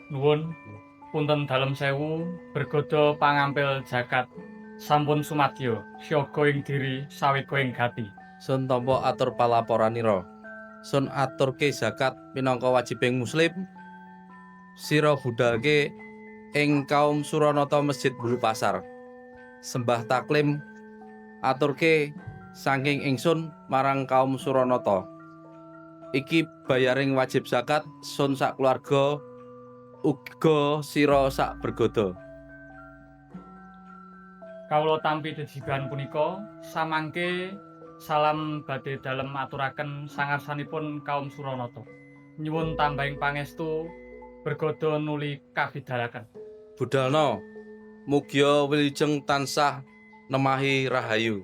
Nuwun, punten dalem sewu, bergodo pangampil jagat. Sampun sumadyo, siyaga ing diri, sawega ing gati. Sun tampa atur palaporanira. Sun aturke zakat minangka wajibing muslim. Sira budhalke ing kaum Suranata Masjid Bulu Pasar. Sembah taklim aturke saking ingsun marang kaum Suranata. Iki bayaring wajib zakat sun sak keluarga uga sira sak bergodo. Kawula tampi dejiban punika samangke salam badhe dalem aturaken sangarsanipun kaum Suranata. Nyuwun tambahing pangestu bergodo nuli kabidalaken. Budalna mugia wilujeng tansah nemahi rahayu.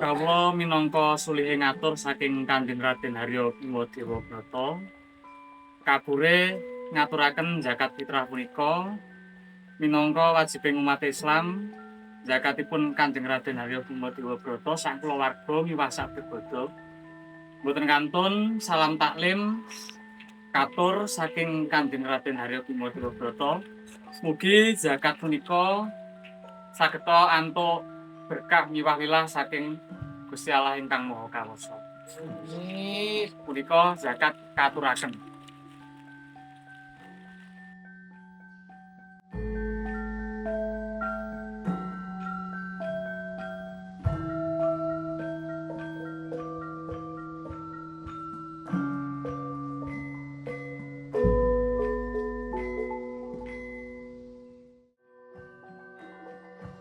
Kawula minangka sulihe ngatur saking Kanjeng Raden Harya Bima Dewa Brata kabure ngaturaken zakat fitrah punika minangka wajibing umat Islam. Zakatipun Kanjeng Raden Harya Bima Dewa Brata sak kulawarga miwah sak bergodo boten kantun salam taklim katur saking Kanjeng Raden Harya Bima Dewa Brata. Mugi zakat punika sageta antuk berkah miwah wilah saking Gusti Allah ingkang Maha Kawasa. Punika zakat katuraken.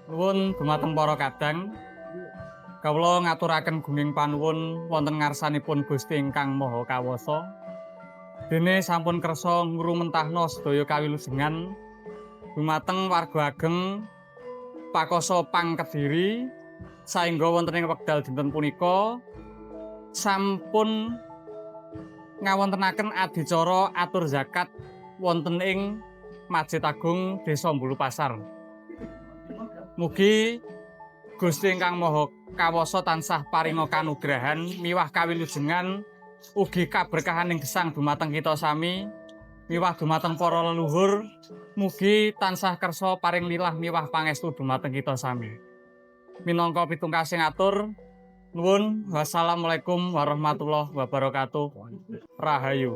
Nuwun dumateng para kadang. Kawula ngaturaken gunging panuwun wonten ngarsanipun Gusti ingkang Maha Kawasa. Dene sampun kersa ngrumentahna sedaya kawilujengan dumateng warga ageng Pakoso Pang Kediri saengga wonten ing wekdal dinten punika sampun ngawontenaken adicara atur zakat wonten ing Masjid Agung Desa Bulu Pasar. Mugi Gusti ingkang Maha Kawasa tansah paringa kanugrahan miwah kawilujengan ugi kaberkahan ing gesang dumateng kita sami miwah dumateng para leluhur. Mugi tansah kersa paring lilah miwah pangestu dumateng kita sami. Minangka pitungkasing atur nuwun, wassalamualaikum warahmatullahi wabarakatuh. Rahayu.